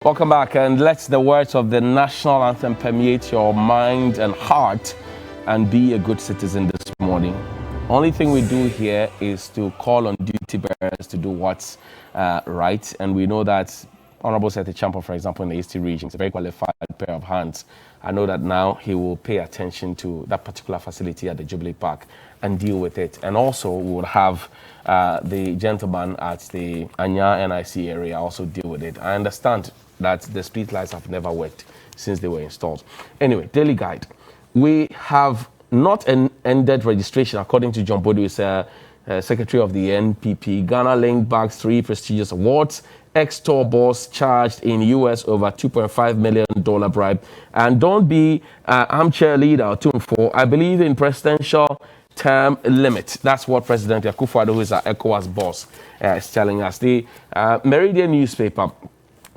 Welcome back, and let the words of the national anthem permeate your mind and heart and be a good citizen this morning. Only thing we do here is to call on duty bearers to do what's right, and we know that Honorable Seth Champo, for example, in the Eastern region, is a very qualified pair of hands. I know that now he will pay attention to that particular facility at the Jubilee Park and deal with it. And also we will have the gentleman at the Anya NIC area also deal with it. I understand that the street lights have never worked since they were installed. Anyway, Daily Guide. We have not ended registration, according to John Bodu, Secretary of the NPP. Ghana Link bags 3 prestigious awards. Ex-tour boss charged in US over $2.5 million bribe. And don't be armchair leader, 2 and 4. I believe in presidential term limit. That's what President Akufo-Addo, who is our ECOWAS boss, is telling us. The Meridian newspaper,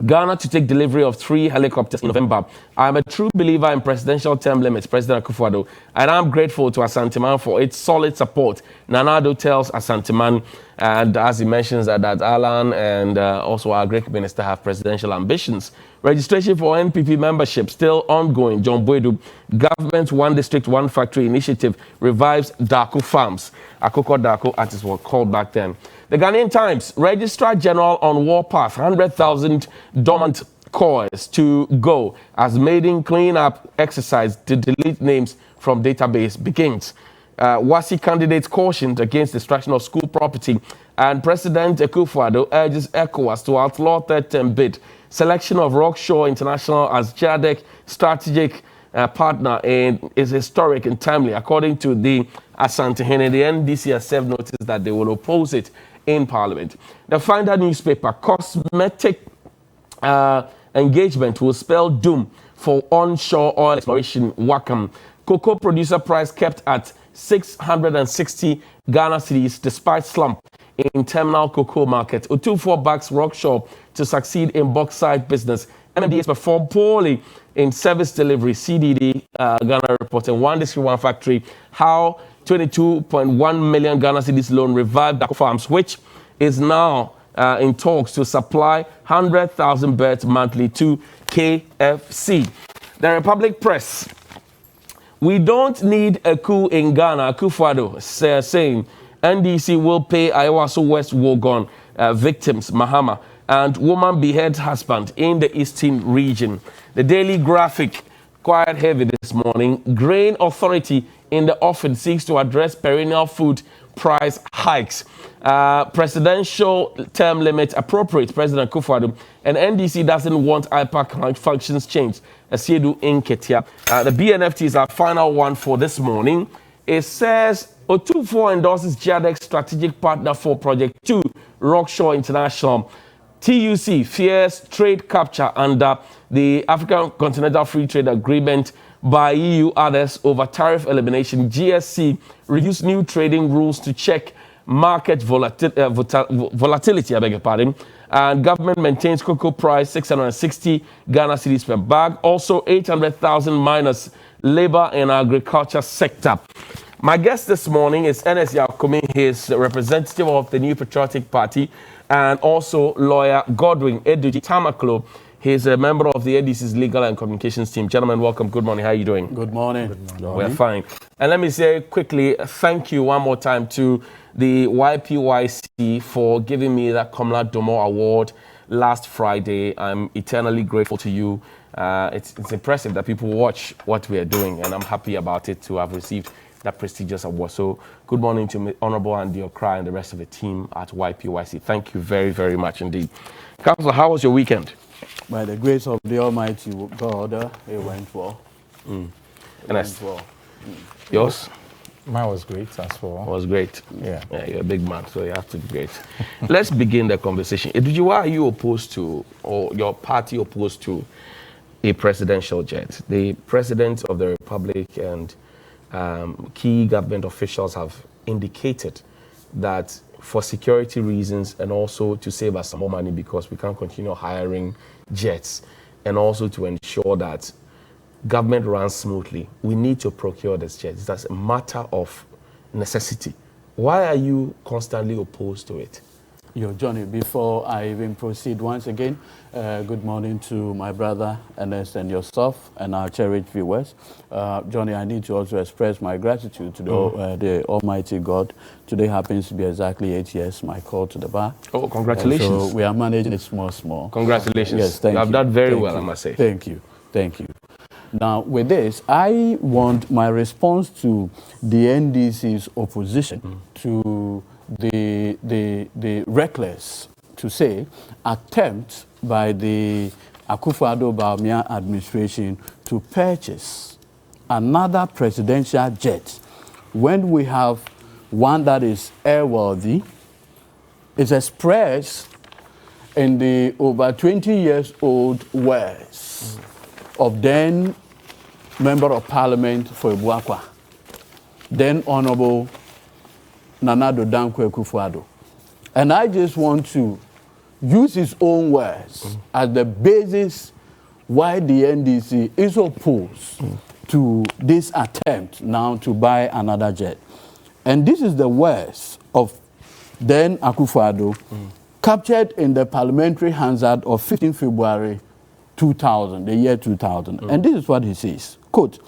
Ghana to take delivery of 3 helicopters in November. I'm a true believer in presidential term limits, President Akufo-Addo, and I'm grateful to Asanteman for its solid support. Nana-Addo tells Asanteman, and as he mentions that Alan and also our great minister have presidential ambitions. Registration for NPP membership still ongoing. John Boedu, government one district, one factory initiative revives Daku farms. Akoko Daku, as it was called back then. The Ghanaian Times, Registrar General on warpath, 100,000 dormant coins to go as maiden clean-up exercise to delete names from database begins. WASI candidates cautioned against destruction of school property, and President Akufo-Addo urges ECOWAS to outlaw third-term bid. Selection of Rockshore International as JADEC strategic partner is historic and timely, according to the Asantehene. The NDC has served notice that they will oppose it in Parliament. The Finder newspaper, cosmetic engagement will spell doom for onshore oil exploration. Wakam. Cocoa producer price kept at 660 Ghana cedis despite slump in terminal cocoa market. Otumfuo backs Rockshore to succeed in bauxite business. MMDs performed poorly in service delivery. CDD Ghana reporting one district, one factory. How 22.1 million Ghana cedis loan revived Daku Farms, which is now in talks to supply 100,000 birds monthly to KFC. The Republic Press. We don't need a coup in Ghana, Akufo-Addo saying NDC will pay Ayawaso West Wogon victims, Mahama, and woman beheads husband in the eastern region. The Daily Graphic, quite heavy this morning. Grain Authority in the offing seeks to address perennial food price hikes. Presidential term limit appropriate, President Akufo-Addo, and NDC doesn't want IPAC functions changed. Asiedu in Ketia. The BNFT is our final one for this morning. It says Otumfuo endorses JADEC strategic partner for Project 2, Rockshore International. TUC fears trade capture under the African Continental Free Trade Agreement by EU others over tariff elimination. GSC reviews new trading rules to check market volatility, I beg your pardon. And government maintains cocoa price 660 Ghana cedis per bag. Also 800,000 minus labor and agriculture sector. My guest this morning is Ernest Yakomi. He is representative of the New Patriotic Party, and also lawyer Godwin Eduji Tamaklo. He is a member of the ADC's legal and communications team. Gentlemen, welcome. Good morning. How are you doing? Good morning. Good morning. We're fine. And let me say quickly, thank you one more time to the YPYC for giving me that Komla Domo Award last Friday. I'm eternally grateful to you. It's impressive that people watch what we are doing, and I'm happy about it to have received that prestigious award. So good morning to Honorable Andy Okra and the rest of the team at YPYC. Thank you very, very much indeed. Councillor, how was your weekend? By the grace of the Almighty God, it went well. Yours? Mine was great as well. It was great. Yeah, you're a big man, so you have to be great. Let's begin the conversation. Why are you opposed to, or your party opposed to, a presidential jet? The President of the Republic and key government officials have indicated that for security reasons and also to save us some more money because we can't continue hiring jets, and also to ensure that government runs smoothly, we need to procure these jets. That's a matter of necessity. Why are you constantly opposed to it? your journey. Before I even proceed, once again, good morning to my brother Ernest and yourself and our cherished viewers. Johnny, I need to also express my gratitude to the Almighty God. Today happens to be exactly 8 years my call to the bar. Oh, congratulations. And so we are managing it small. Congratulations. Yes, thank you. You have done very well, I must say. Thank you. Now, with this, I want my response to the NDC's opposition to the reckless, to say, attempt by the Akufo-Addo administration to purchase another presidential jet when we have one that is airworthy. It's expressed in the over 20 years old words of then Member of Parliament for Ibuakwa, then Honorable Nana Addo Dankwa Akufo-Addo. And I just want to use his own words as the basis why the NDC is opposed to this attempt now to buy another jet. And this is the words of then Akufo-Addo, captured in the Parliamentary Hansard of 15 February 2000, the year 2000. And this is what he says, quote,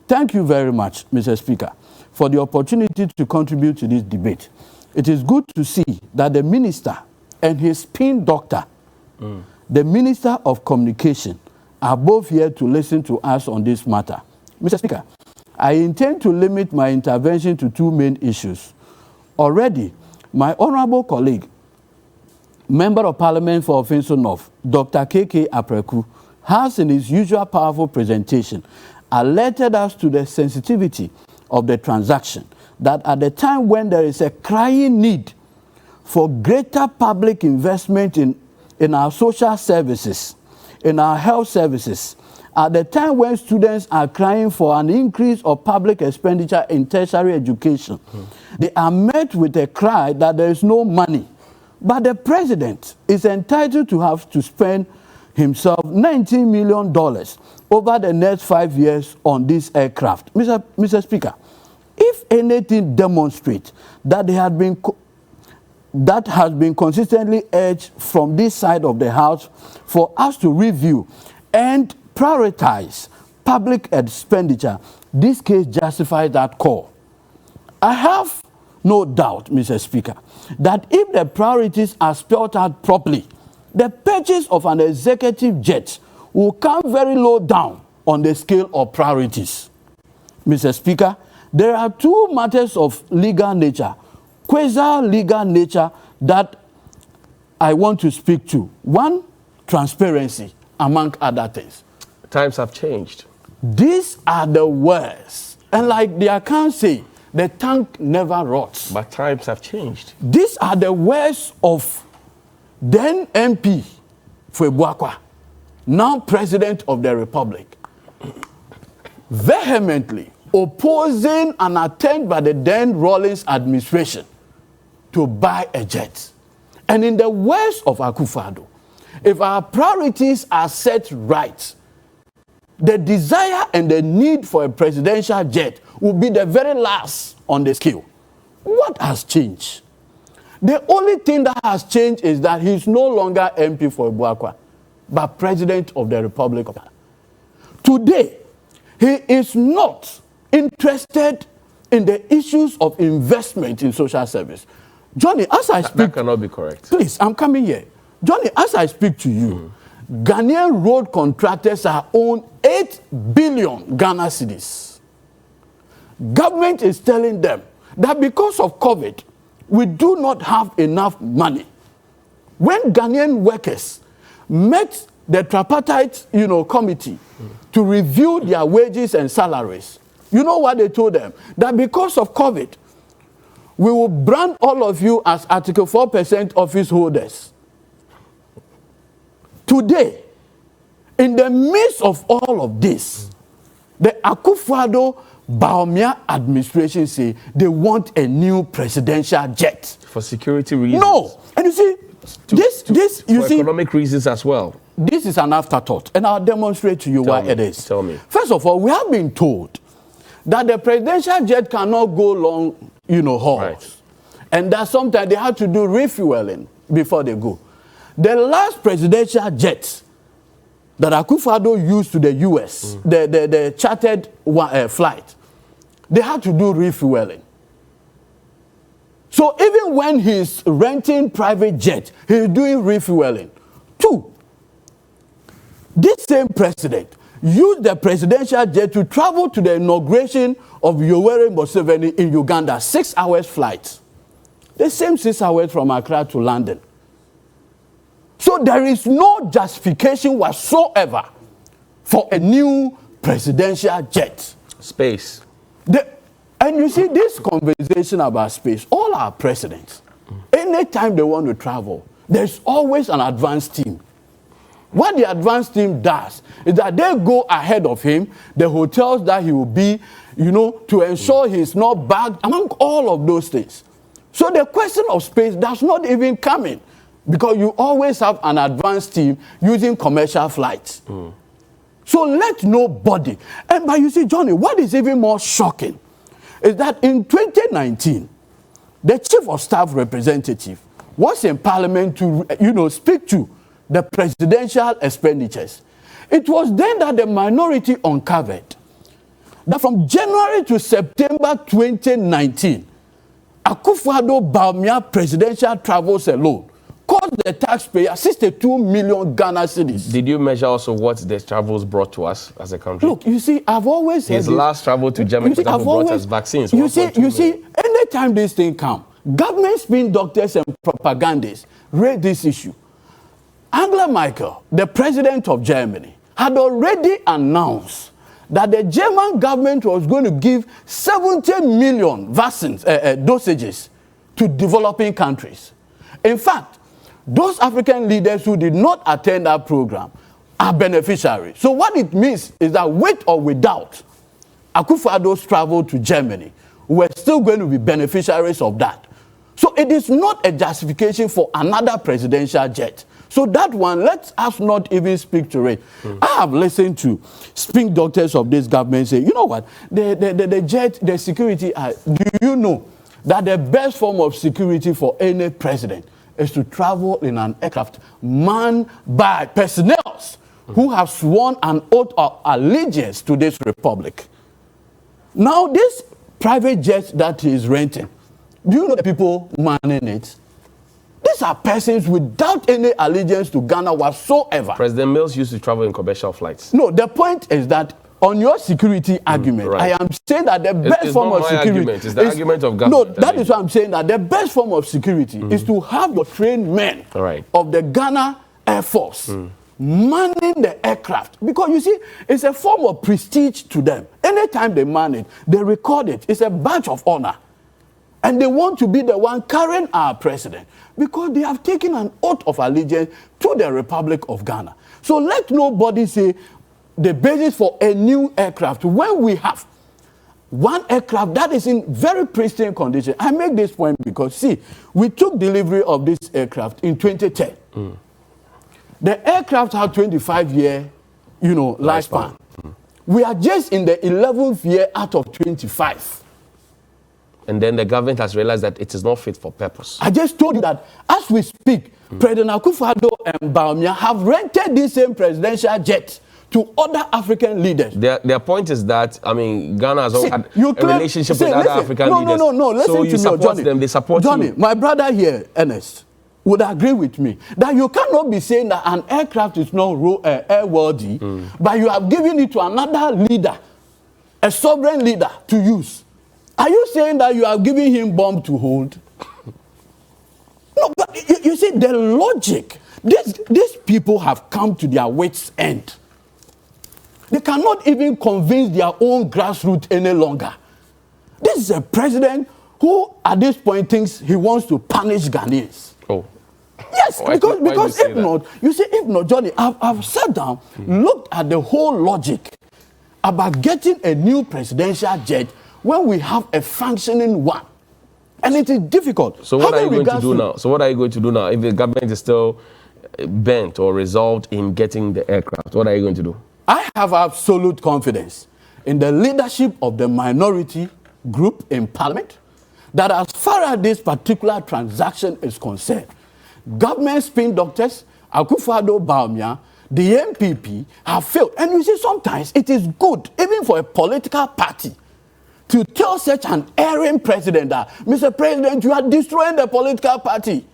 "Thank you very much, Mr. Speaker, for the opportunity to contribute to this debate. It is good to see that the minister and his spin doctor, the Minister of Communication, are both here to listen to us on this matter. Mr. Speaker, I intend to limit my intervention to two main issues. Already, my honorable colleague, Member of Parliament for Ofinso North, Dr. K.K. Apreku, has in his usual powerful presentation alerted us to the sensitivity of the transaction, that at the time when there is a crying need for greater public investment in our social services, in our health services, at the time when students are crying for an increase of public expenditure in tertiary education, they are met with a cry that there is no money. But the president is entitled to have to spend himself $19 million over the next 5 years on this aircraft. Mr. Speaker, if anything demonstrates that has been consistently urged from this side of the House for us to review and prioritize public expenditure, this case justifies that call. I have no doubt, Mr. Speaker, that if the priorities are spelled out properly, the purchase of an executive jet will come very low down on the scale of priorities. Mr. Speaker, there are two matters of legal nature, quasi-legal nature, that I want to speak to. One, transparency, among other things. Times have changed. These are the words. And like the account say, the tank never rots. But times have changed. These are the words of then MP for Ibuakwa, now President of the Republic, vehemently opposing an attempt by the then Rawlings administration to buy a jet. And in the words of Akufo-Addo, if our priorities are set right, the desire and the need for a presidential jet will be the very last on the scale. What has changed? The only thing that has changed is that he's no longer MP for Ibuakwa, but President of the Republic of Ghana. Today, he is not interested in the issues of investment in social service. Johnny, as I speak... That cannot be correct. Please, I'm coming here. Johnny, as I speak to you, Ghanaian road contractors are owned 8 billion Ghana cedis. Government is telling them that because of COVID, we do not have enough money. When Ghanaian workers met the tripartite, committee to review their wages and salaries, you know what they told them? That because of COVID, we will brand all of you as Article 4% office holders. Today, in the midst of all of this, the Akufo-Addo Bawumia administration say they want a new presidential jet. For security reasons. No. And you see, for economic reasons as well. This is an afterthought, and I'll demonstrate to you why it is. Tell me. First of all, we have been told that the presidential jet cannot go long, hauls. Right. And that sometimes they have to do refueling before they go. The last presidential jet that Akufo-Addo used to the U.S., the chartered flight, they had to do refueling. So even when he's renting private jet, he's doing refueling. 2, this same president used the presidential jet to travel to the inauguration of Yoweri Museveni in Uganda, 6 hours flight. The same 6 hours from Accra to London. So there is no justification whatsoever for a new presidential jet. Space. And you see, this conversation about space, all our presidents, anytime they want to travel, there's always an advance team. What the advance team does is that they go ahead of him, the hotels that he will be, you know, to ensure he's not bagged, among all of those things. So the question of space does not even come in, because you always have an advance team using commercial flights. So let nobody, but you see, Johnny, what is even more shocking is that in 2019, the chief of staff representative was in parliament to, you know, speak to the presidential expenditures. It was then that the minority uncovered that from January to September 2019, Akufo-Addo Bawumia presidential travels alone cost the taxpayer 62 million Ghana cedis. Did you measure also what the travels brought to us as a country? Look, you see, I've always said his last travel to Germany, for example, brought us vaccines. You see, anytime this thing comes, government spin doctors and propagandists raise this issue. Angela Merkel, the president of Germany, had already announced that the German government was going to give 70 million vaccines, dosages to developing countries. In fact, those African leaders who did not attend that program are beneficiaries. So what it means is that with or without Akufo-Addo's travel to Germany, we're still going to be beneficiaries of that. So it is not a justification for another presidential jet. So that one, let us not even speak to it. I have listened to spin doctors of this government say, you know what, the jet, the security, do you know that the best form of security for any president is to travel in an aircraft manned by personnel who have sworn an oath of allegiance to this republic? Now, this private jet that he is renting, do you know the people manning it? These are persons without any allegiance to Ghana whatsoever. President Mills used to travel in commercial flights. No, the point is that on your security argument, right. I am saying that the best form of security argument. It's the argument of government. No, that is what I'm saying, that the best form of security is to have your trained men of the Ghana Air Force manning the aircraft. Because you see, it's a form of prestige to them. Anytime they man it, they record it. It's a badge of honor. And they want to be the one carrying our president because they have taken an oath of allegiance to the Republic of Ghana. So let nobody say the basis for a new aircraft when we have one aircraft that is in very pristine condition. I make this point because, see, we took delivery of this aircraft in 2010. The aircraft had 25-year, lifespan. We are just in the 11th year out of 25. And then the government has realized that it is not fit for purpose. I just told you that as we speak, President Akufo-Addo and Bawumia have rented this same presidential jet to other African leaders. Their point is that, Ghana has had a relationship with other African leaders. No, listen to me, support Johnny. them, they support Johnny, you. my brother here, Ernest, would agree with me that you cannot be saying that an aircraft is not airworthy, but you have given it to another leader, a sovereign leader, to use. Are you saying that you are giving him bomb to hold? No, but you see, the logic, these people have come to their wits' end. They cannot even convince their own grassroots any longer. This is a president who, at this point, thinks he wants to punish Ghanaians. Oh. Yes, because if not, Johnny, I've sat down, looked at the whole logic about getting a new presidential jet when we have a functioning one. And it is difficult. So what are you going to do now? So what are you going to do now if the government is still bent or resolved in getting the aircraft? What are you going to do? I have absolute confidence in the leadership of the minority group in Parliament that as far as this particular transaction is concerned, government spin doctors, Akufo-Addo, Bawumia, the MPP have failed. And you see, sometimes it is good, even for a political party, to tell such an erring president that, Mr. President, you are destroying the political party.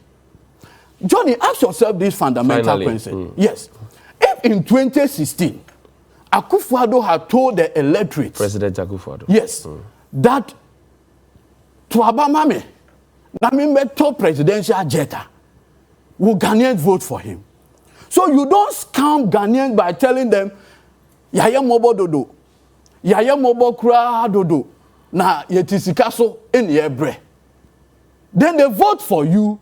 Johnny, ask yourself this fundamental question. Yes. If in 2016, Akufo-Addo had told the electorate, President Akufo-Addo, yes, that Tuabamame, Namimbe top presidential jetta, will Ghanaians vote for him? So you don't scam Ghanaians by telling them, Yaya Mobo Dodo, Yaya Mobo Kura Dodo, na yetisikaso in yebre. Then they vote for you,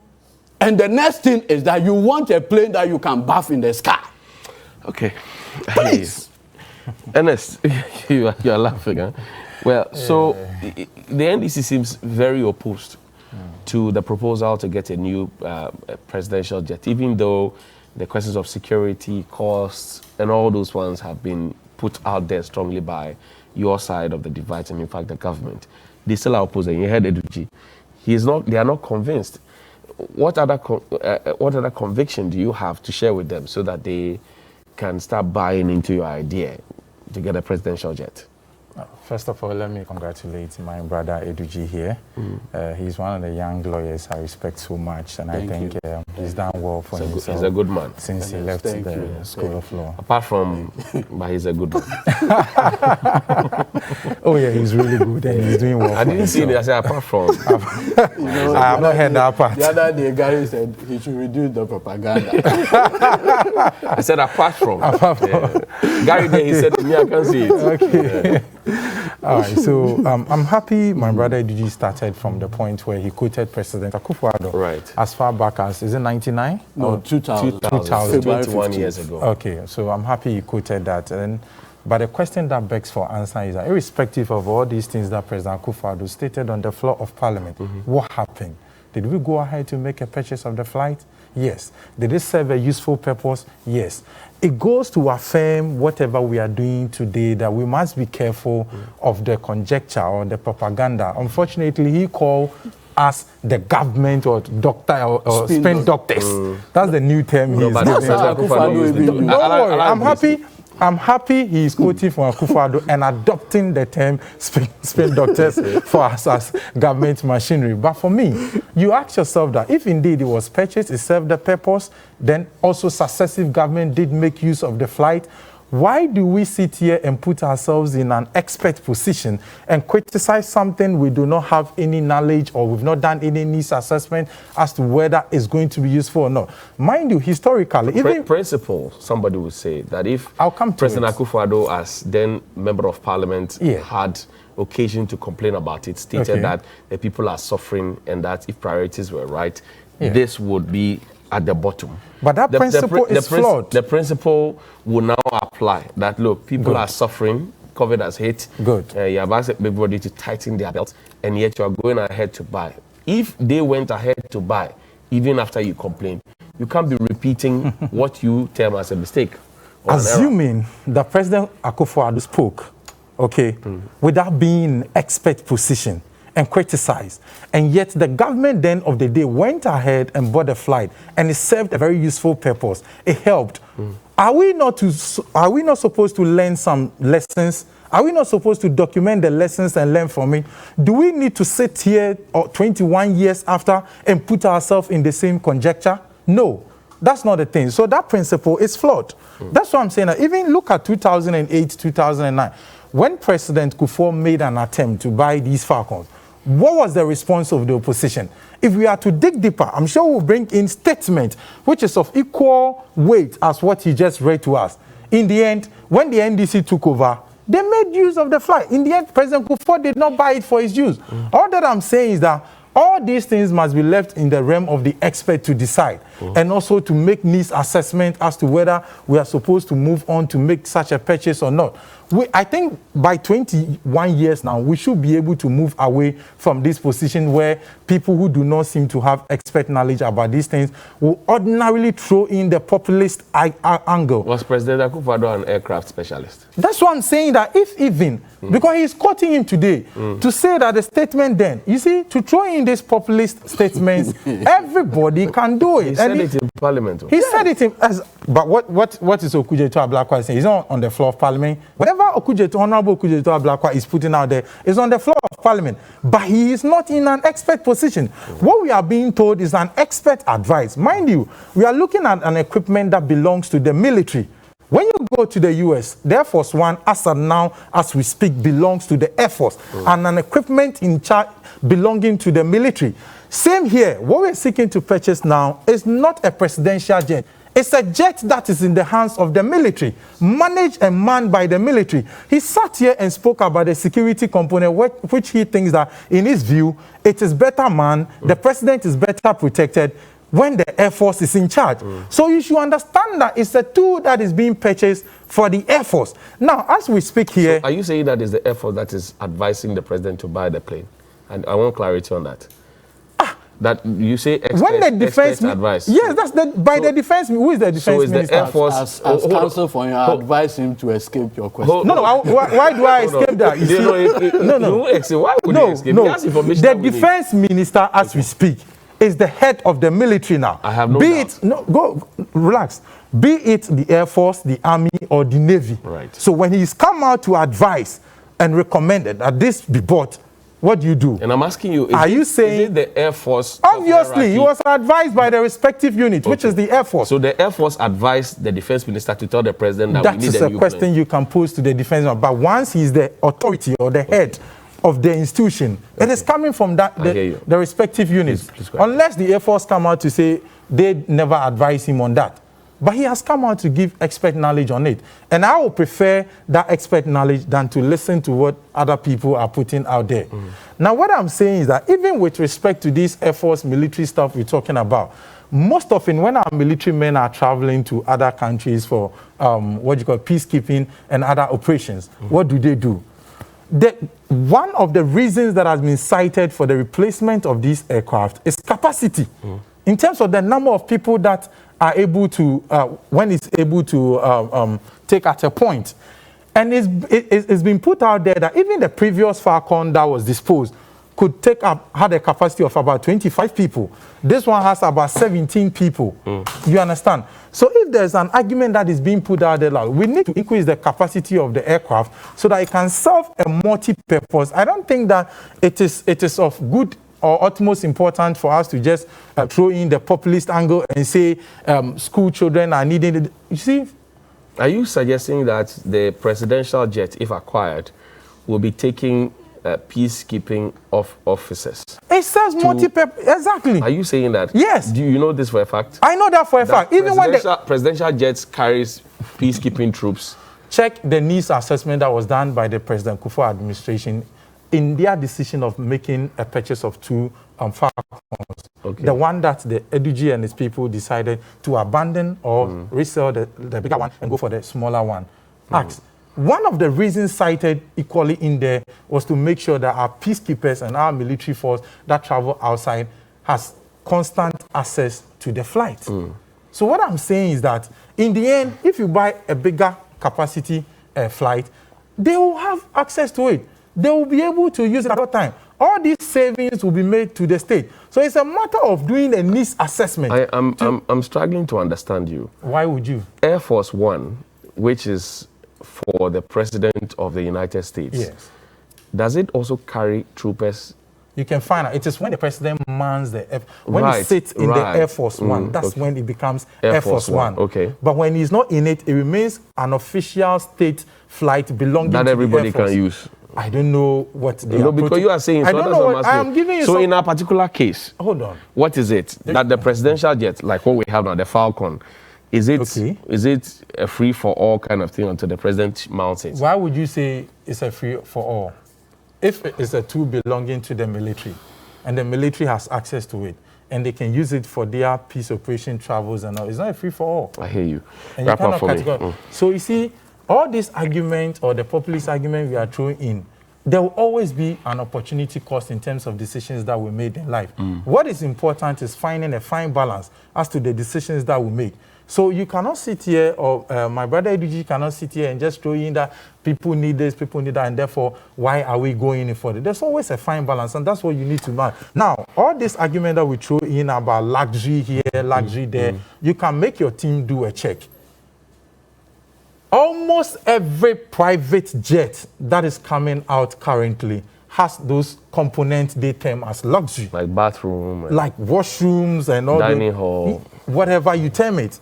and the next thing is that you want a plane that you can bath in the sky. Okay. Please. Ernest, you are laughing, huh? Well, so the NDC seems very opposed to the proposal to get a new presidential jet, even though the questions of security, costs, and all those ones have been put out there strongly by your side of the divide, and in fact the government. They still are opposing. You heard Eduji. They are not convinced. What other conviction do you have to share with them so that they can start buying into your idea to get a presidential jet? First of all, let me congratulate my brother Eduji here. He's one of the young lawyers I respect so much, and I think he's done well for himself. He's a good man. Since he left the School of Law. Apart from, but he's a good man. Oh yeah, he's really good and he's doing well. I didn't see it. I said apart from. I have not heard that part. The other day, Gary said he should reduce the propaganda. I said apart from. Gary there, he said, me, I can't see it. Okay. All right, so I'm happy my brother Eduji started from the point where he quoted President Akufo-Addo. Right. As far back as, is it 99? No, 2000. 21 years ago. Okay, so I'm happy he quoted that. But the question that begs for answer is that irrespective of all these things that President Akufo-Addo stated on the floor of Parliament, what happened? Did we go ahead to make a purchase of the flight? Yes. Did it serve a useful purpose? Yes. It goes to affirm whatever we are doing today that we must be careful of the conjecture or the propaganda. Unfortunately, he called us the government or doctor or spin doctors. That's the new term he's using. Don't worry, I'm happy he is quoting from Akufo-Addo and adopting the term spin doctors for us as government machinery. But for me, you ask yourself that if indeed it was purchased, it served the purpose, then also successive government did make use of the flight, why do we sit here and put ourselves in an expert position and criticize something we do not have any knowledge or we've not done any needs assessment as to whether it's going to be useful or not? Mind you, historically, even principle, somebody would say that if President Akufo-Addo, as then Member of Parliament, had occasion to complain about it, stated that the people are suffering and that if priorities were right, this would be at the bottom. But that principle is flawed. The principle will now apply that, look, people are suffering, COVID has hit. You have asked everybody to tighten their belts, and yet you are going ahead to buy. If they went ahead to buy, even after you complain, you can't be repeating what you term as a mistake. Assuming that President Akufo-Addo spoke, without being in expert position, and criticized, and yet the government then of the day went ahead and bought a flight, and it served a very useful purpose. It helped. Are we not supposed to learn some lessons? Are we not supposed to document the lessons and learn from it? Do we need to sit here 21 years after and put ourselves in the same conjecture? No, that's not the thing. So that principle is flawed. That's what I'm saying. Even look at 2008, 2009, when President Kufuor made an attempt to buy these Falcons. What was the response of the opposition? If we are to dig deeper, I'm sure we'll bring in statement which is of equal weight as what he just read to us. In the end, when the NDC took over, they made use of the flight. In the end, President Kufuor did not buy it for his use. All that I'm saying is that all these things must be left in the realm of the expert to decide, and also to make needs assessment as to whether we are supposed to move on to make such a purchase or not. I think by 21 years now, we should be able to move away from this position where people who do not seem to have expert knowledge about these things will ordinarily throw in the populist angle. Was President Akufo-Addo an aircraft specialist? That's what I'm saying, that if even, because he's quoting him today, to say that the statement then, you see, to throw in making these populist statements, everybody can do it. He said it in Parliament. He said it in, but what is Okujeto Ablakwa saying? He's not on the floor of Parliament. Whatever Honorable Okujeto Ablakwa is putting out there is on the floor of Parliament, but he is not in an expert position. What we are being told is an expert advice. Mind you, we are looking at an equipment that belongs to the military. When you go to the US, the Air Force One, as of now, as we speak, belongs to the Air Force, and an equipment in charge belonging to the military. Same here. What we're seeking to purchase now is not a presidential jet. It's a jet that is in the hands of the military, managed and manned by the military. He sat here and spoke about the security component, which he thinks that, in his view, it is better manned, the president is better protected when the Air Force is in charge. So you should understand that it's a tool that is being purchased for the Air Force. Now, as we speak here... So are you saying that it's the Air Force that is advising the president to buy the plane? And I want clarity on that. That you say expert advice. Yes, that's the defense. Who is the defense minister? So is the Air Force... As counsel for you, I advise him to escape your question. Why do I escape that? Why would you escape? The defense minister, as we speak, is the head of the military now. I have no doubt. Relax. Be it the Air Force, the Army, or the Navy. Right. So when he's come out to advise and recommended that this be bought, what do you do? And I'm asking you, is it the Air Force? Obviously, he was advised by the respective unit, which is the Air Force. So the Air Force advised the defense minister to tell the president that we need a new plane. That is a question you can pose to the defense minister. But once he's the authority or the head of the institution, it is coming from the respective units. Please unless the Air Force come out to say they never advise him on that. But he has come out to give expert knowledge on it. And I would prefer that expert knowledge than to listen to what other people are putting out there. Now, what I'm saying is that even with respect to this Air Force military stuff we're talking about, most often when our military men are traveling to other countries for peacekeeping and other operations, what do? One of the reasons that has been cited for the replacement of these aircraft is capacity. In terms of the number of people that are able to, when it's able to take at a point. And it's been put out there that even the previous Falcon that was disposed had a capacity of about 25 people. This one has about 17 people. You understand? So if there's an argument that is being put out there, like, we need to increase the capacity of the aircraft so that it can serve a multi-purpose. I don't think that it is of good or utmost important for us to just throw in the populist angle and say school children are needing it. You see? Are you suggesting that the presidential jet, if acquired, will be taking peacekeeping officers? It says multi-purpose. Exactly. Are you saying that? Yes. Do you know this for a fact? I know that for a fact. Even when the presidential jets carries peacekeeping troops. Check the needs assessment that was done by the President Kufuor administration in their decision of making a purchase of two Falcons. Okay. The one that the EDUG and his people decided to abandon or resell the bigger one and go for the smaller one. One of the reasons cited equally in there was to make sure that our peacekeepers and our military force that travel outside has constant access to the flight. So what I'm saying is that in the end, if you buy a bigger capacity flight, they will have access to it. They will be able to use it at all time. All these savings will be made to the state. So it's a matter of doing a needs assessment. I'm struggling to understand you. Why would you? Air Force One, which is for the President of the United States, yes. Does it also carry troopers? You can find out. It is when the president mans when he sits in the Air Force One, that's when it becomes Air Force One. Okay. But when he's not in it, it remains an official state flight belonging to the Air Force. That everybody can use. I don't know what they are. Because you are saying. I don't know what I am giving you. So in a particular case, hold on. What is it that the presidential jet, like what we have now, the Falcon, is it a free for all kind of thing until the president mounts it? Why would you say it's a free for all? If it's a tool belonging to the military, and the military has access to it, and they can use it for their peace operation travels and all, it's not a free for all. I hear you. And wrap up for me. So you see, all this argument or the populist argument we are throwing in, there will always be an opportunity cost in terms of decisions that we made in life. What is important is finding a fine balance as to the decisions that we make. So you cannot sit here, or my brother Ediji cannot sit here and just throw in that people need this, people need that, and therefore, why are we going in for it? There's always a fine balance, and that's what you need to learn. Now, all this argument that we throw in about luxury here, luxury there, you can make your team do a check. Almost every private jet that is coming out currently has those components they term as luxury. Like bathroom. Like washrooms and all dining hall. Whatever you term it.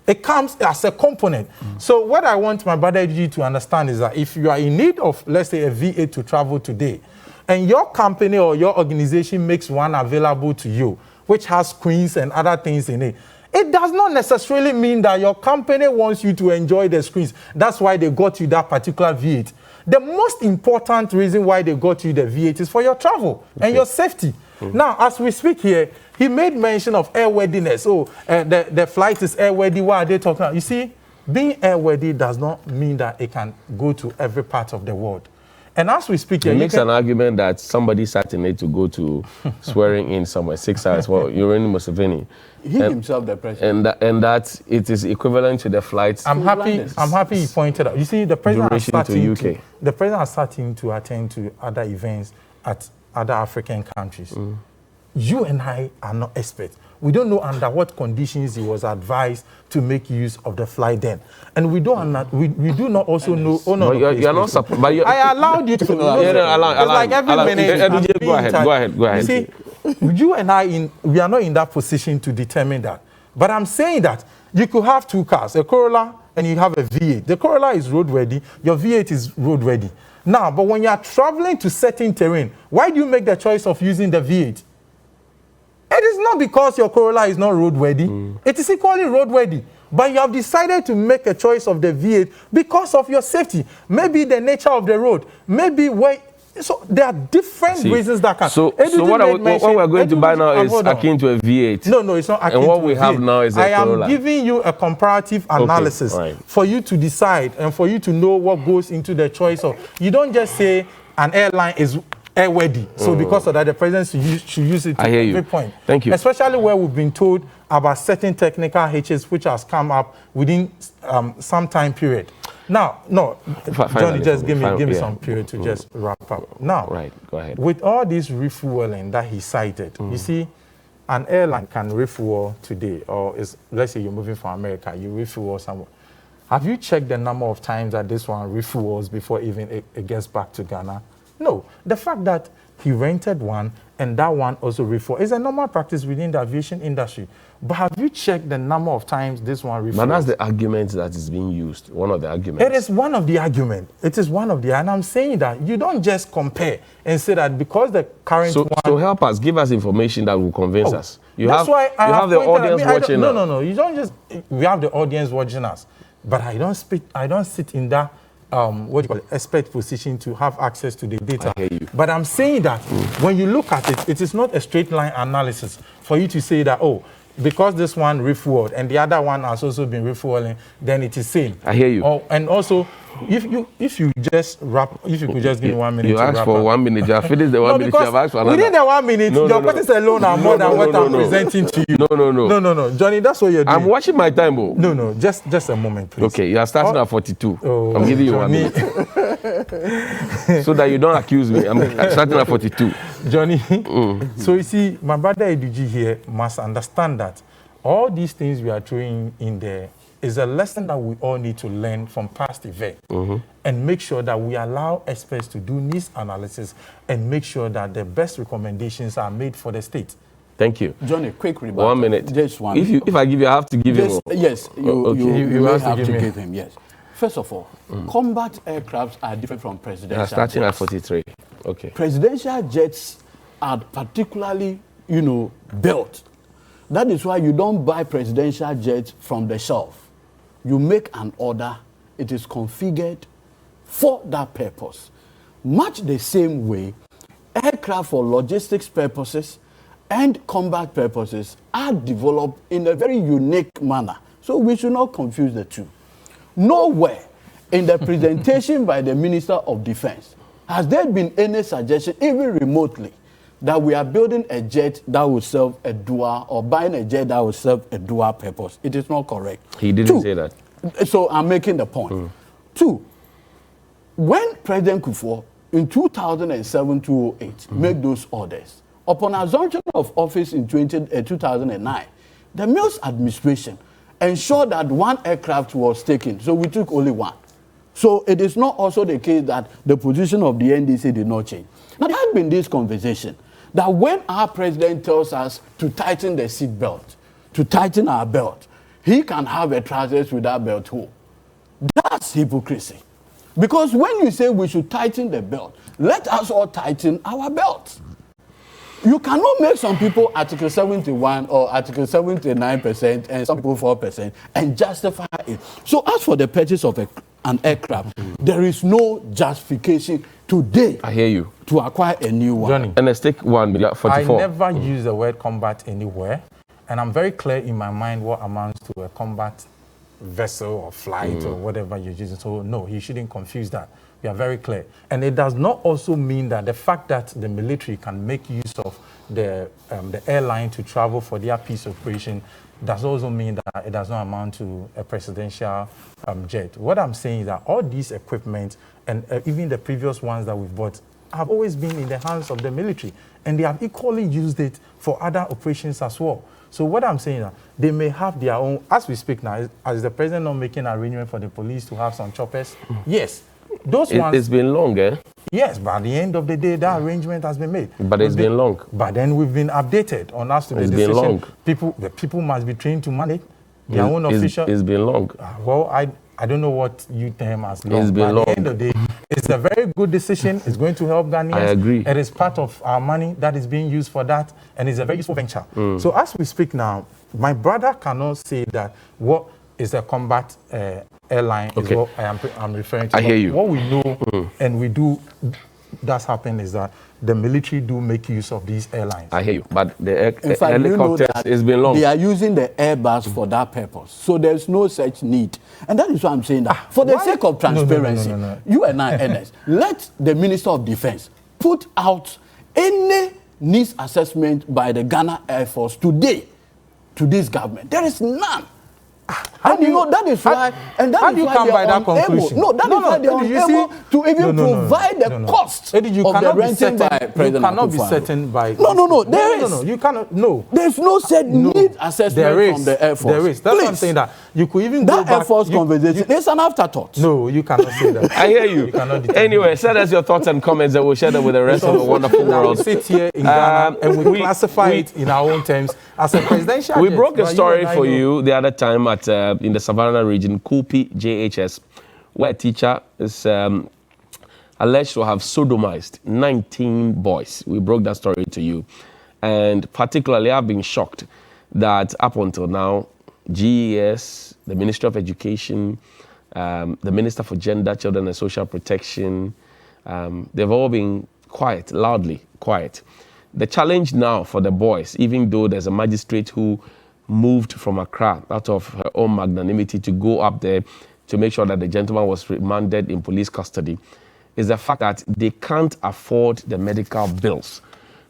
It comes as a component. So what I want my brother Ediji to understand is that if you are in need of, let's say, a V8 to travel today, and your company or your organization makes one available to you, which has screens and other things in it, it does not necessarily mean that your company wants you to enjoy the screens. That's why they got you that particular V8. The most important reason why they got you the V8 is for your travel and your safety. Now, as we speak here, he made mention of airworthiness. Oh, the flight is airworthy. What are they talking about? You see, being airworthy does not mean that it can go to every part of the world. And as we speak here, he makes an argument that somebody sat in it to go to swearing in somewhere 6 hours. Well, you're in Museveni. He himself, the president. And that it is equivalent to the flights. I'm happy he pointed out. You see, the president has started to UK. The president has started to attend to other events at other African countries. You and I are not experts. We don't know under what conditions he was advised to make use of the flight then. And we don't we do not also know. Oh, no, you're not supposed. I allowed you to. It's like every minute. Go ahead. You see, you and I, we are not in that position to determine that. But I'm saying that you could have two cars, a Corolla and you have a V8. The Corolla is roadworthy, your V8 is roadworthy. Now, but when you are traveling to certain terrain, why do you make the choice of using the V8? It is not because your Corolla is not roadworthy. It is equally roadworthy. But you have decided to make a choice of the V8 because of your safety. Maybe the nature of the road. Maybe where... So there are different reasons that can... So what we're going to buy now is akin to a V8. No, it's not akin to a V8. And what we have now is a Corolla. I am giving you a comparative analysis for you to decide and for you to know what goes into the choice of... You don't just say an airline is airworthy. So because of that, the president should use it to every point. Thank you. Especially where we've been told about certain technical hitches which has come up within some time period. Now, no, Johnny, just give me some period to just wrap up. Now, go ahead. With all this refueling that he cited, you see, an airline can refuel today, or let's say you're moving from America, you refuel somewhere. Have you checked the number of times that this one refuels before even it gets back to Ghana? No. The fact that he rented one and that one also refueled is a normal practice within the aviation industry. But have you checked the number of times this one refuels? But that's the argument that is being used, one of the arguments. It is one of the arguments. It is one of the, and I'm saying that you don't just compare and say that because the current one... So help us, give us information that will convince us. That's why I have the audience watching us. No, you don't just... We have the audience watching us. But I don't sit in that... what do you call it, expert position to have access to the data. I hear you. But I'm saying that when you look at it, it is not a straight line analysis for you to say that, oh, because this one refueled and the other one has also been refueling, then it is same. I hear you. And also, if you just if you could just give me 1 minute. You asked for 1 minute. You have finished the 1 minute. You have asked for another. Within the 1 minute, your questions alone are more than what I'm presenting to you. No, Johnny, that's what you're doing. I'm watching my time, bro. No, just a moment, please. Okay, you are starting at 42. I'm giving you Johnny. 1 minute. So that you don't accuse me. I'm starting at 42. Johnny, so you see, my brother Ediji here must understand that all these things we are throwing in there is a lesson that we all need to learn from past events and make sure that we allow experts to do needs analysis and make sure that the best recommendations are made for the state. Thank you. Johnny, quick rebuttal. 1 minute. Just one. If I give you, I have to give you. Yes, you have to give him, yes. First of all, combat aircrafts are different from presidential jets. Starting at 43. Okay. Presidential jets are particularly, built. That is why you don't buy presidential jets from the shelf. You make an order, it is configured for that purpose. Much the same way, aircraft for logistics purposes and combat purposes are developed in a very unique manner. So we should not confuse the two. Nowhere in the presentation by the Minister of Defense has there been any suggestion, even remotely, that we are building a jet that will serve a dual or buying a jet that will serve a dual purpose. It is not correct. He didn't say that. So I'm making the point. Two, when President Kufuor in 2007-2008 made those orders, upon assumption of office in 2009, the Mills administration ensured that one aircraft was taken. So we took only one. So it is not also the case that the position of the NDC did not change. Now there has been this conversation that when our president tells us to tighten the seat belt, to tighten our belt, he can have a trousers without belt hole. That's hypocrisy. Because when you say we should tighten the belt, let us all tighten our belts. You cannot make some people Article 71 or Article 79% and some people 4% and justify it. So as for the purchase of an aircraft, there is no justification today. I hear you. To acquire a new one. Johnny, And let's take one, 44. I never use the word combat anywhere, and I'm very clear in my mind what amounts to a combat vessel or flight or whatever you're using. So no, you shouldn't confuse that. We are very clear. And it does not also mean that the fact that the military can make use of the airline to travel for their peace operation does also mean that it does not amount to a presidential jet. What I'm saying is that all these equipment and even the previous ones that we've bought have always been in the hands of the military, and they have equally used it for other operations as well. So what I'm saying is that they may have their own, as we speak now, is the president not making arrangement for the police to have some choppers? Yes. Those ones. It's been long, eh? Yes, but at the end of the day, that arrangement has been made. But it's been long. But then we've been updated on us to the decision. It's been long. The people must be trained to manage their own official. It's been long. Well, I don't know what you term as long. It's been long. At the end of the day, it's a very good decision. It's going to help Ghanaians. I agree. It is part of our money that is being used for that, and it's a very useful venture. So as we speak now, my brother cannot say that what is a combat airline is what I'm referring to. I hear you. What we know and we do that's happened is that the military do make use of these airlines. I hear you, but the In fact, helicopters, it's been long. They are using the Airbus for that purpose. So there's no such need. And that is why I'm saying that. For the sake of transparency, you and I, Ernest, let the Minister of Defense put out any needs assessment by the Ghana Air Force today to this government. There is none. And you know, that is why, and that is why they are unable. No, that is why they are unable to even provide the cost of the renting by President You cannot be Akufo-Addo. certain by... No, there is. No, you cannot, no. There's no said need assessment from the Air Force. There is. That's what I'm saying, that you could even go that back... Air Force conversation is an afterthought. No, you cannot say that. I hear you. Anyway, send us your thoughts and comments and we'll share them with the rest of the wonderful world. We sit here in Ghana and we classify it in our own terms as a presidential We jet. broke a But story you and I for know. you the other time at in the Savannah region, Kulpi JHS, where a teacher is alleged to have sodomized 19 boys. We broke that story to you. And particularly, I've been shocked that up until now, GES, the Ministry of Education, the Minister for Gender, Children and Social Protection, they've all been quiet, loudly quiet. The challenge now for the boys, even though there's a magistrate who moved from Accra out of her own magnanimity to go up there to make sure that the gentleman was remanded in police custody, is the fact that they can't afford the medical bills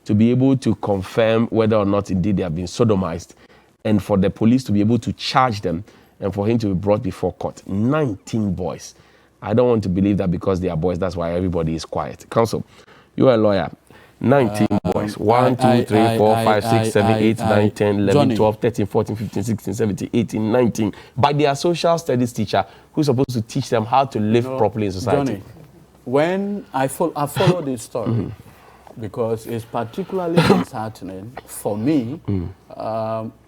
to be able to confirm whether or not indeed they have been sodomized, and for the police to be able to charge them and for him to be brought before court. 19 boys. I don't want to believe that because they are boys, that's why everybody is quiet. Counsel, you are a lawyer. 19 boys. 1, 2, 3, 4, 5, 6, 7, 8, 9, 10, 11, Johnny. 12, 13, 14, 15, 16, 17, 18, 19. By their social studies teacher who's supposed to teach them how to live properly in society. Johnny, when I follow this story, because it's particularly disheartening for me,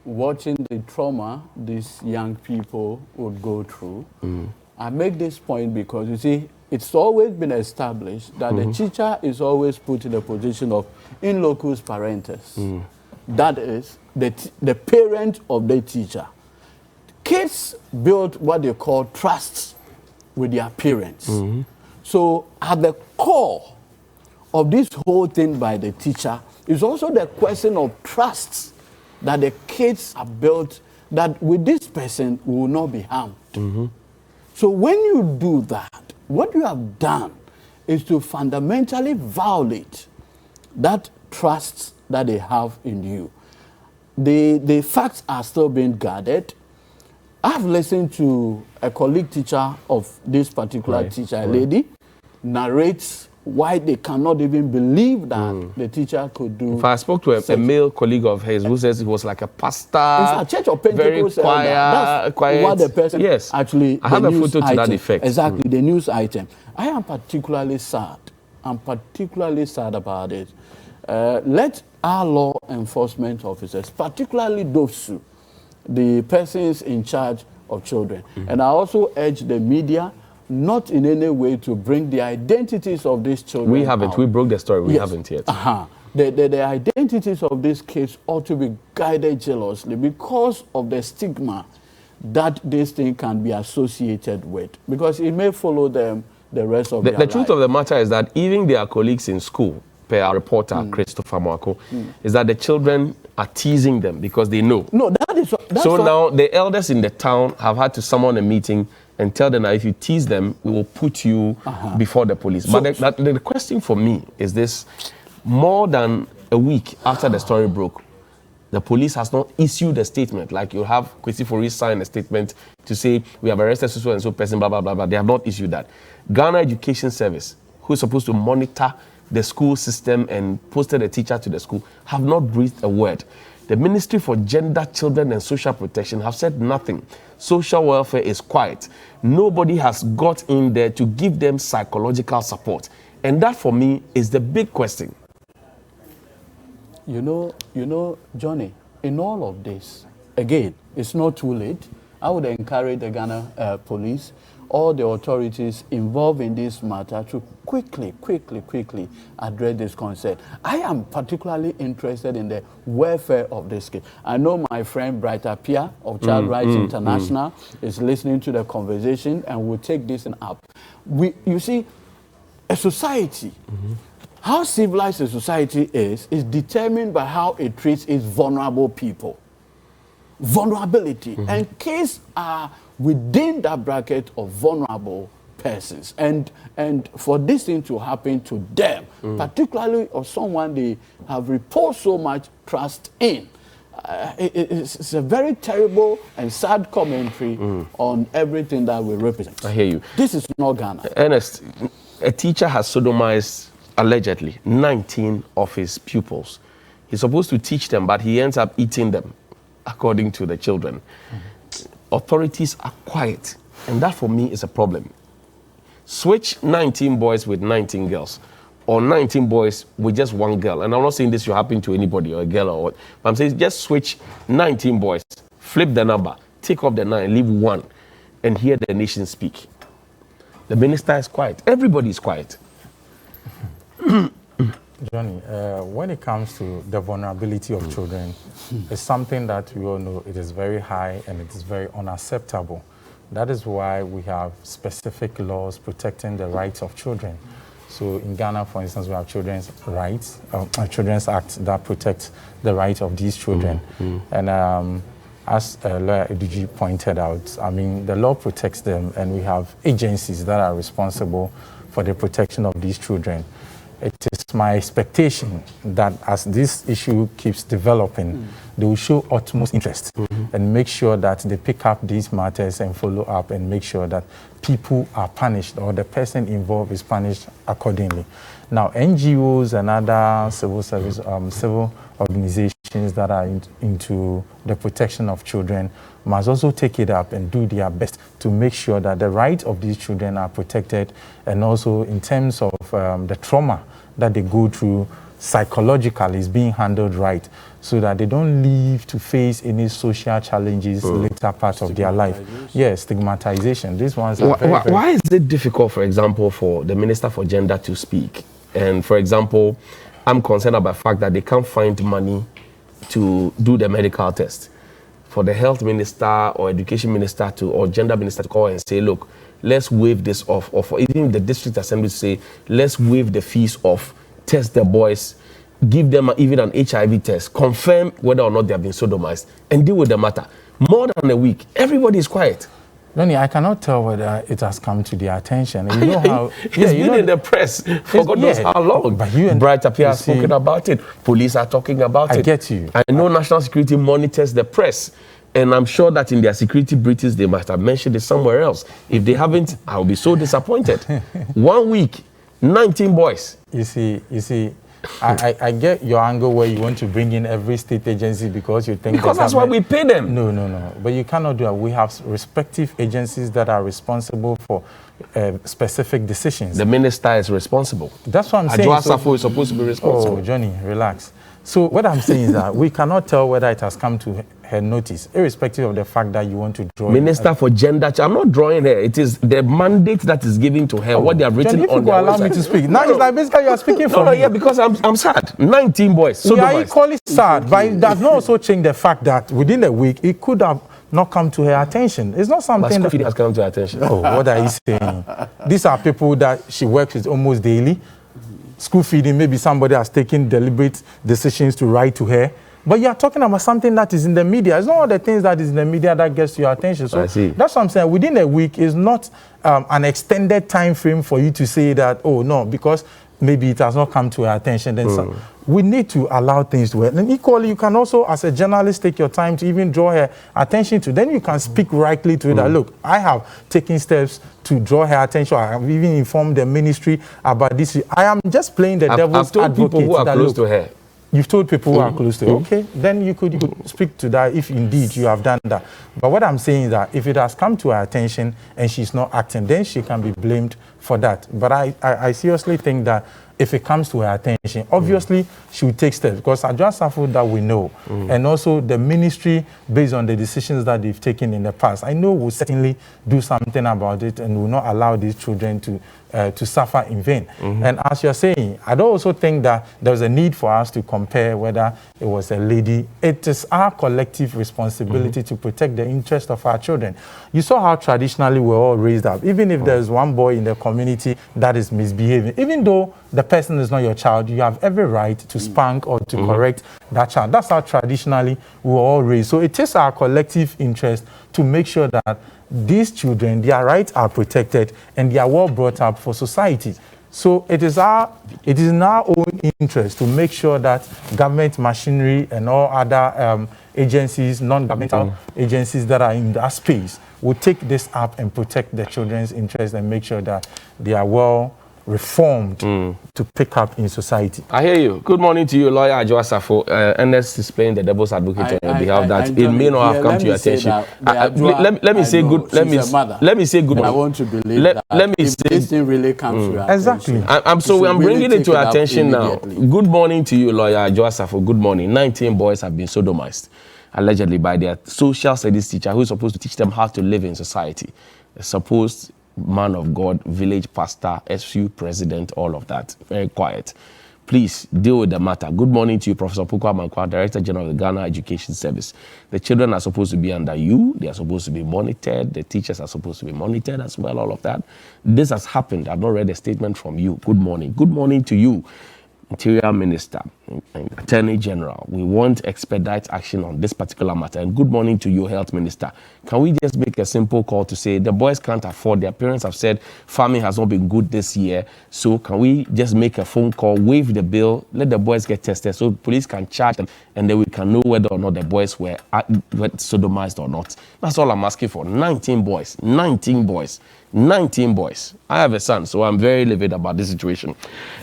watching the trauma these young people would go through. I make this point because, you see, it's always been established that the teacher is always put in a position of in locus parentis. That is, the parent of the teacher. Kids build what they call trusts with their parents. So at the core of this whole thing by the teacher is also the question of trust that the kids have built, that with this person we will not be harmed. So when you do that, what you have done is to fundamentally violate that trust that they have in you. The facts are still being gathered. I've listened to a colleague teacher of this particular teacher, a lady, narrates why they cannot even believe that the teacher could do. If I spoke to a male colleague of his who says he was like a pastor, in fact, Church of Pentecost, very quiet, that's what the person actually. I have a photo to that effect. Exactly, the news item. I am particularly sad. I'm particularly sad about it. Let our law enforcement officers, particularly those the persons in charge of children. And I also urge the media not in any way to bring the identities of these children. We haven't. Out. We broke the story. We haven't yet. The identities of these kids ought to be guided jealously because of the stigma that this thing can be associated with, because it may follow them the rest of their life. The truth of the matter is that even their colleagues in school, per our reporter, Christopher Mwako, is that the children are teasing them because they know. No, that's so now the elders in the town have had to summon a meeting and tell them that if you tease them, we will put you before the police. So, but the question for me is this: more than a week after the story broke, the police has not issued a statement. Like you have Kwesi Fori sign a statement to say we have arrested so and so person, blah, blah, blah, blah. They have not issued that. Ghana Education Service, who is supposed to monitor the school system and posted a teacher to the school, have not breathed a word. The Ministry for Gender, Children and Social Protection have said nothing. Social welfare is quiet. Nobody has got in there to give them psychological support. And that for me is the big question. You know, Johnny, in all of this, again, it's not too late. I would encourage the Ghana police, all the authorities involved in this matter to quickly address this concern. I am particularly interested in the welfare of this kid. I know my friend Brighter Pia of Child Rights International is listening to the conversation and will take this up. You see, a society, how civilized a society is determined by how it treats its vulnerable people. Vulnerability. And kids are within that bracket of vulnerable persons. And for this thing to happen to them, particularly of someone they have reposed so much trust in, it's a very terrible and sad commentary on everything that we represent. I hear you. This is not Ghana. Ernest, a teacher has sodomized, allegedly, 19 of his pupils. He's supposed to teach them, but he ends up eating them, according to the children. Authorities are quiet, and that for me is a problem. Switch 19 boys with 19 girls, or 19 boys with just one girl. And I'm not saying this should happen to anybody, or a girl or what, but I'm saying just switch 19 boys, flip the number, take off the 9, leave 1, and hear the nation speak. The minister is quiet. Everybody is quiet. Johnny, when it comes to the vulnerability of children, it's something that we all know it is very high and it is very unacceptable. That is why we have specific laws protecting the rights of children. So in Ghana, for instance, we have Children's Rights, Children's Act that protects the rights of these children. And as Lawyer Eduji pointed out, I mean, the law protects them, and we have agencies that are responsible for the protection of these children. It is my expectation that as this issue keeps developing, they will show utmost interest and make sure that they pick up these matters and follow up and make sure that people are punished or the person involved is punished accordingly. Now, NGOs and other civil service, civil organizations that are into the protection of children must also take it up and do their best to make sure that the rights of these children are protected, and also in terms of the trauma that they go through psychologically is being handled right, so that they don't live to face any social challenges later part of their life. Yes, stigmatization. These ones are very why is it difficult, for example, for the Minister for Gender to speak? And for example, I'm concerned about the fact that they can't find money to do the medical test. For the health minister or education minister or gender minister to call and say, look, let's waive this off. Or for even the district assembly to say, let's waive the fees off, test the boys, give them even an HIV test, confirm whether or not they have been sodomized, and deal with the matter. More than a week, everybody is quiet. Lonnie, I cannot tell whether it has come to their attention. You know how it's been in the press for God knows how long. But you and Bright Appear has spoken about it. Police are talking about it. I get you. I know national security monitors the press. And I'm sure that in their security briefings, they must have mentioned it somewhere else. If they haven't, I'll be so disappointed. 1 week, 19 boys. You see, I get your angle where you want to bring in every state agency because you think... Because that's why we pay them. No. But you cannot do that. We have respective agencies that are responsible for specific decisions. The minister is responsible. That's what I'm saying. Adjoa Safo is supposed to be responsible. Oh, Johnny, relax. So what I'm saying is that we cannot tell whether it has come to her notice, irrespective of the fact that you want to draw... Minister for Gender... I'm not drawing her. It is the mandate that is given to her, what they have written Johnny, on their allow me to speak. Now it's like basically you are speaking for me. Yeah, because I'm sad. 19 boys. We are equally sad, but it does not also change the fact that within a week, it could have not come to her attention. It's not something that has come to her attention. Oh, what are you saying? These are people that she works with almost daily. School feeding, maybe somebody has taken deliberate decisions to write to her. But you are talking about something that is in the media. It's not all the things that is in the media that gets your attention. So I see. That's what I'm saying. Within a week is not an extended time frame for you to say that, oh, no, because maybe it has not come to our attention. Then we need to allow things to happen. And equally, you can also, as a journalist, take your time to even draw her attention to. Then you can speak rightly to that. Look, I have taken steps to draw her attention. I have even informed the ministry about this. I am just playing the devil's advocate. I've told people who are close to her. You've told people who are close to her. Okay, then you could speak to that if indeed you have done that. But what I'm saying is that if it has come to her attention and she's not acting, then she can be blamed for that. But I seriously think that if it comes to her attention, obviously she will take steps, because Adjoa Safo that we know, and also the ministry, based on the decisions that they've taken in the past, I know will certainly do something about it and will not allow these children to suffer in vain. And as you're saying, I don't also think that there's a need for us to compare whether it was a lady. It is our collective responsibility to protect the interest of our children. You saw how traditionally we're all raised up. Even if there's one boy in the community that is misbehaving, even though the person is not your child, you have every right to spank or to correct that child. That's how traditionally we were all raised. So it is our collective interest to make sure that these children, their rights are protected and they are well brought up for society. So it is in our own interest to make sure that government machinery and all other agencies, non-governmental agencies that are in that space will take this up and protect the children's interests and make sure that they are well reformed to pick up in society. I hear you. Good morning to you, lawyer Adjoa Safo. Ernest is playing the devil's advocate on your behalf that it may not have come to your attention. Let me say good. Let me say good. I want to believe that. Let me say this thing really comes to your attention. Exactly. I'm bringing it to your attention now. Good morning to you, lawyer Adjoa Safo. Good morning. 19 boys have been sodomized, allegedly by their social studies teacher, who is supposed to teach them how to live in society. A supposed man of God, village pastor, SU president, all of that. Very quiet. Please deal with the matter. Good morning to you, Professor Pukwa Mankwa, Director General of the Ghana Education Service. The children are supposed to be under you. They are supposed to be monitored. The teachers are supposed to be monitored as well, all of that. This has happened. I've not read a statement from you. Good morning. Good morning to you, Interior Minister and Attorney General. We want expedite action on this particular matter. And good morning to you, Health Minister. Can we just make a simple call to say the boys can't afford, their parents have said farming has not been good this year. So can we just make a phone call, waive the bill, let the boys get tested so police can charge them, and then we can know whether or not the boys were sodomized or not. That's all I'm asking for. 19 boys. 19 boys. 19 boys. I have a son, so I'm very livid about this situation.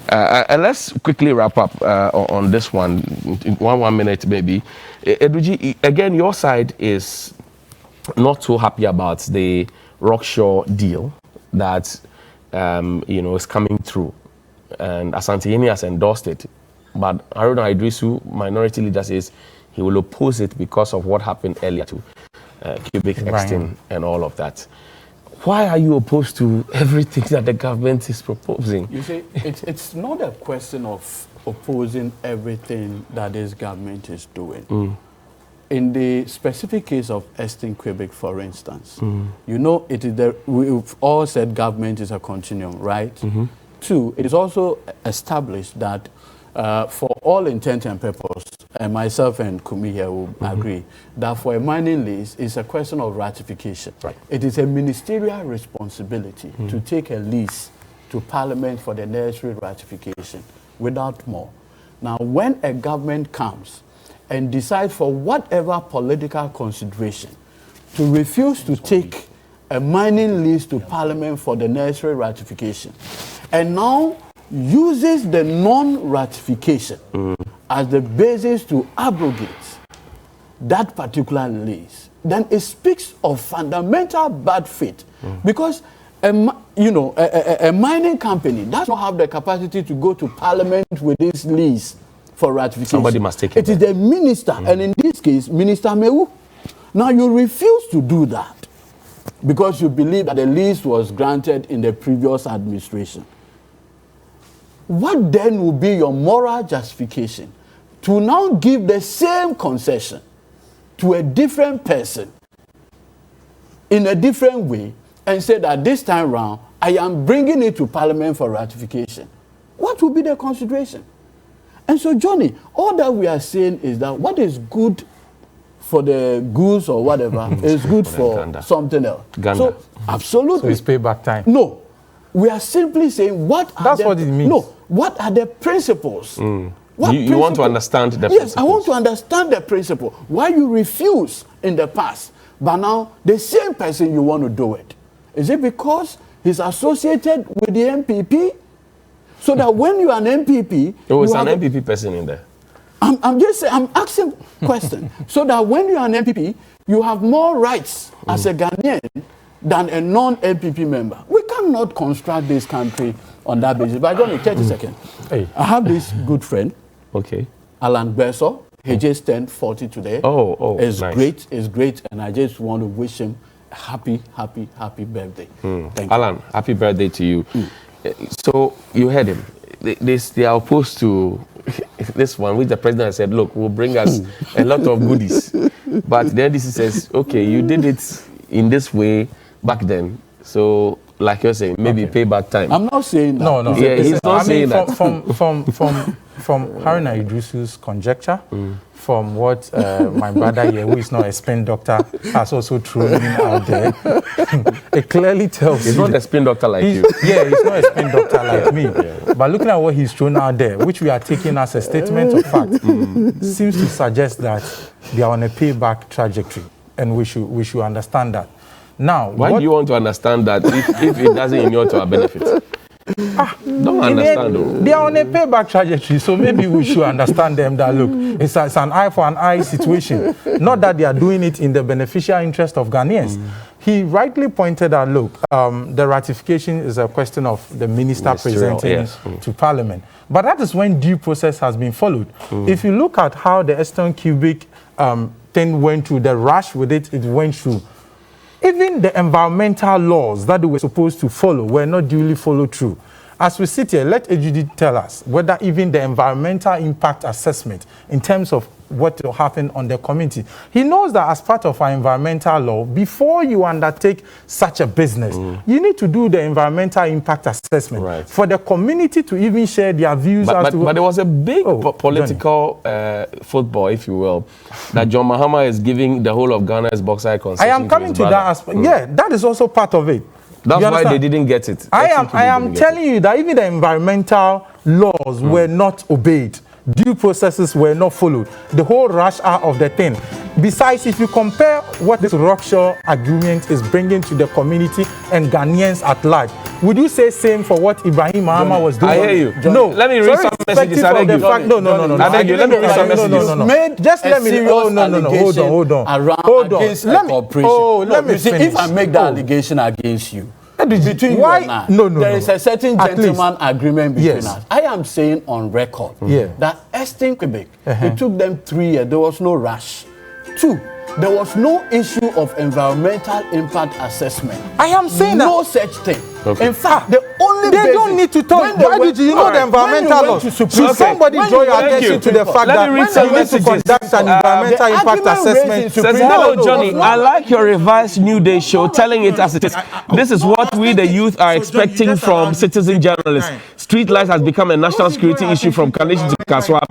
And let's quickly wrap up on this one, in one minute maybe. Eduji, again, your side is not so happy about the Rockshore deal that is coming through, and Asante Yeni has endorsed it. But Haruna Idrisu, minority leader, says he will oppose it because of what happened earlier to cubic extin and all of that. Why are you opposed to everything that the government is proposing? You see, it's not a question of opposing everything that this government is doing. In the specific case of Estin Quebec, for instance, you know, we've all said government is a continuum, right? 2, it is also established that for all intent and purpose, and myself and Kumi here will agree that for a mining lease, it's a question of ratification. Right. It is a ministerial responsibility to take a lease to Parliament for the necessary ratification, without more. Now, when a government comes and decides for whatever political consideration to refuse to take a mining lease to Parliament for the necessary ratification, and now uses the non-ratification as the basis to abrogate that particular lease, then it speaks of fundamental bad faith. Because a mining company does not have the capacity to go to Parliament with this lease for ratification. Somebody must take it. It is the minister, and in this case, Minister Mewu. Now you refuse to do that because you believe that the lease was granted in the previous administration. What then will be your moral justification to now give the same concession to a different person in a different way and say that this time round, I am bringing it to Parliament for ratification? What will be the consideration? And so, Johnny, all that we are saying is that what is good for the goose or whatever is good for something else. So, absolutely. So it's payback time. No. We are simply saying what That's what it means. No. What are the principles? You want to understand the principles? Yes, I want to understand the principle. Why you refuse in the past, but now the same person you want to do it. Is it because he's associated with the MPP? So that when you are an MPP... Oh, it's an MPP person in there. I'm just saying, I'm asking question. So that when you are an MPP, you have more rights as a Ghanaian than a non-MPP member. We cannot construct this country on that basis. But Johnny, 30 seconds. Hey. I have this good friend, Okay. Alan Besso. He just turned 40 today. It's nice. great. It's great. And I just want to wish him a happy birthday. Thank you. Alan, happy birthday to you. So you heard him. They are opposed to this one, which the president said, look, will bring us a lot of goodies. But the NDC says, okay, you did it in this way back then. So, like you're saying, maybe payback time. I'm not saying that. No. Yeah, he's not saying that. From Haruna Idrisu's conjecture, from what my brother here, who is not a spin doctor, has also thrown out there, it clearly tells He's you. not a spin doctor like you. Yeah, he's not a spin doctor like me. But looking at what he's thrown out there, which we are taking as a statement of fact, seems to suggest that they are on a payback trajectory, and we should understand that. Now, Why do you want to understand that if it doesn't inure to our benefit? Don't understand though. They are on a payback trajectory, so maybe we should understand them that, look, it's an eye for an eye situation. Not that they are doing it in the beneficial interest of Ghanaians. He rightly pointed out, look, the ratification is a question of the minister presenting to Parliament. But that is when due process has been followed. If you look at how the Eastern Cubic thing went through, the rush with it went through, even the environmental laws that they were supposed to follow were not duly followed through. As we sit here, let Ejudi tell us whether even the environmental impact assessment in terms of what will happen on the community. He knows that as part of our environmental law, before you undertake such a business, you need to do the environmental impact assessment for the community to even share their views. But there was a big political football, if you will, that John Mahama is giving the whole of Ghana's bauxite concession. I am coming to that aspect. Yeah, that is also part of it. That's why they didn't get it. I am telling you that even the environmental laws were not obeyed. Due processes were not followed. The whole rush hour of the thing. Besides, if you compare what this Rockshore agreement is bringing to the community and Ghanaians at large, would you say same for what Ibrahim Mahama was doing? I hear you. Johnny, no. Let me read some messages. No. I beg you. Let me read some messages. Just let me. Oh, no. Hold on. Let me finish. If I make that allegation against you, between you and I, there is a certain gentleman agreement between us. I am saying on record that Eastern Quebec, it took them 3 years. There was no rush. 2, there was no issue of environmental impact assessment. I am saying no such thing. In fact, the only they don't need to talk. Why did you know the environmental law? Should somebody draw your attention to the fact that you need to conduct an environmental impact assessment? Says, hello, Johnny. I like your revised New Day show, telling it as it is. This is what we, the youth, are expecting from citizen journalists. street lights has become a national security issue from Kaneshie to Kaswa.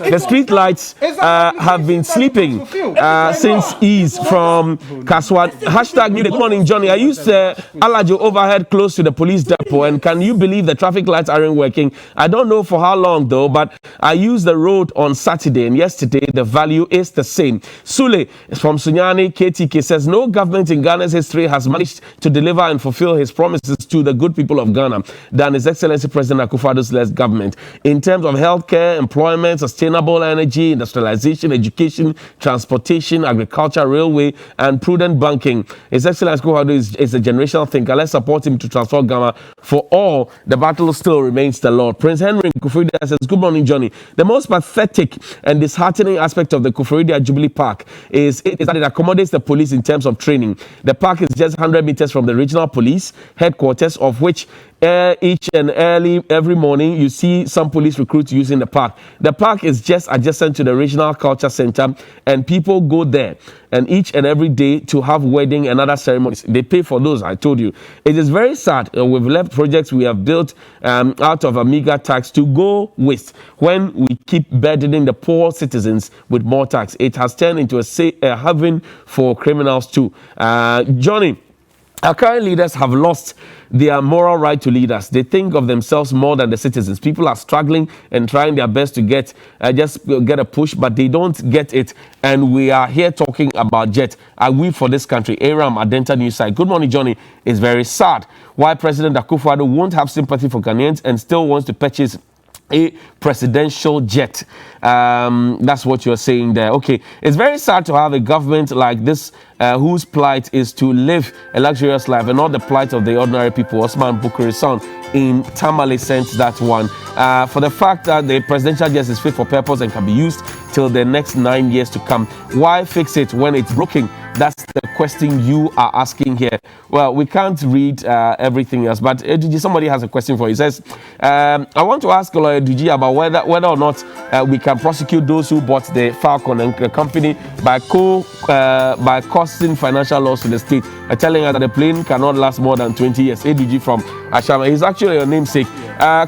The street lights have been sleeping since ease from Kaswa. Hashtag Good morning, Johnny. I used Alajo overhead close to the police depot, and can you believe the traffic lights aren't working? I don't know for how long though, but I used the road on Saturday, and yesterday the value is the same. Sule from Sunyani KTK says no government in Ghana's history has managed to deliver and fulfill his promises to the good people of Ghana than His Excellency President Akufo-Addo's led government in terms of healthcare, employment, sustainable energy, industrialization, education, transportation, agriculture, railway, and prudent banking. His Excellency Akufo-Addo is a generational thinker. Let's support him to transform Ghana. For all, the battle still remains the Lord. Prince Henry Kufuridia says, good morning, Johnny. The most pathetic and disheartening aspect of the Kufuridia Jubilee Park is that it accommodates the police in terms of training. The park is just 100 meters from the regional police headquarters, of which each and every morning you see some police recruits using the park. The park is just adjacent to the regional culture center, and people go there and each and every day to have wedding and other ceremonies. They pay for those, I told you. It is very sad. We've left projects we have built out of a meager tax to go waste when we keep burdening the poor citizens with more tax. It has turned into a haven for criminals too. Johnny, our current leaders have lost their moral right to lead us. They think of themselves more than the citizens. People are struggling and trying their best to get a push, but they don't get it. And we are here talking about jet. I weep for this country. Aram Adenta News Site. Good morning, Johnny. It's very sad why President Akufo-Addo won't have sympathy for Ghanaians and still wants to purchase a presidential jet. That's what you're saying there. Okay, it's very sad to have a government like this whose plight is to live a luxurious life and not the plight of the ordinary people. Osman Bukuri's son in Tamale sent that one. For the fact that the presidential jet is fit for purpose and can be used till the next 9 years to come. Why fix it when it's broken? That's the question you are asking here. Well, we can't read everything else, but Duji, somebody has a question for you. He says, I want to ask Lawyer Duji about whether or not we can prosecute those who bought the Falcon and the company by causing financial loss to the state, telling us that the plane cannot last more than 20 years. Duji from Ashama. He's actually your namesake.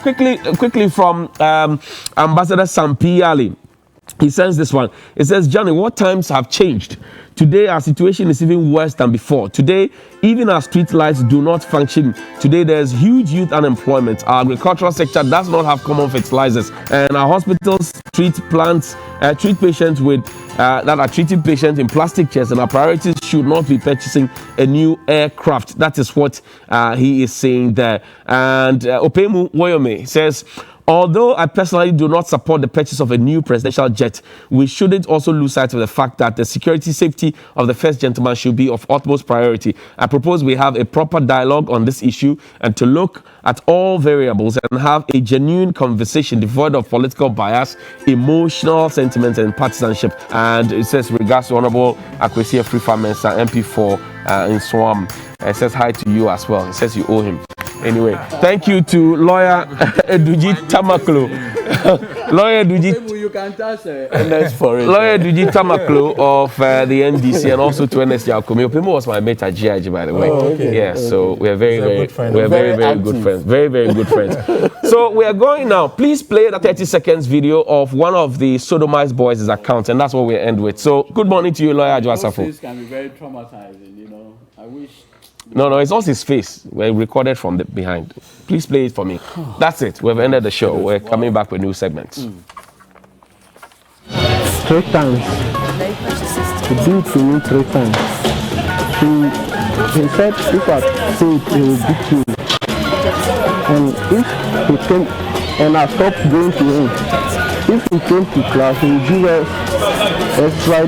Quickly from Ambassador Sampi Ali. He says this one. It says, Johnny, what times have changed? Today, our situation is even worse than before. Today, even our street lights do not function. Today, there's huge youth unemployment. Our agricultural sector does not have common fertilizers. And our hospitals treat patients with that are treating patients in plastic chairs. And our priorities should not be purchasing a new aircraft. That is what he is saying there. And Opemu Woyome says, although I personally do not support the purchase of a new presidential jet, we shouldn't also lose sight of the fact that the security safety of the first gentleman should be of utmost priority. I propose we have a proper dialogue on this issue and to look at all variables and have a genuine conversation devoid of political bias, emotional sentiments, and partisanship. And it says, regards to Honorable Akwesi Afrifa-Mensah, MP4 in Swam. It says hi to you as well. It says you owe him. Anyway, thank you to Lawyer Duji Tamaklo. Lawyer Duji. You can touch NS for it. Lawyer Duji Tamaklo of the NDC and also to NS Yakomi. Opimo was my mate at GIG, by the way. Oh, okay. Yeah, so we are very good friends. Very, very good friends. So we are going now. Please play the 30 seconds video of one of the Sodomized boys' account, and that's what we end with. So good morning to you, Lawyer Joasafo. This can be very traumatizing, you know. I wish. No, it's not his face. We recorded from the behind. Please play it for me. That's it. We've ended the show. We're coming back with new segments. 3 times. He did it to me 3 times. He said if I say it, he will beat me. And if he came and I stopped going to him, if he came to class, he would give us extra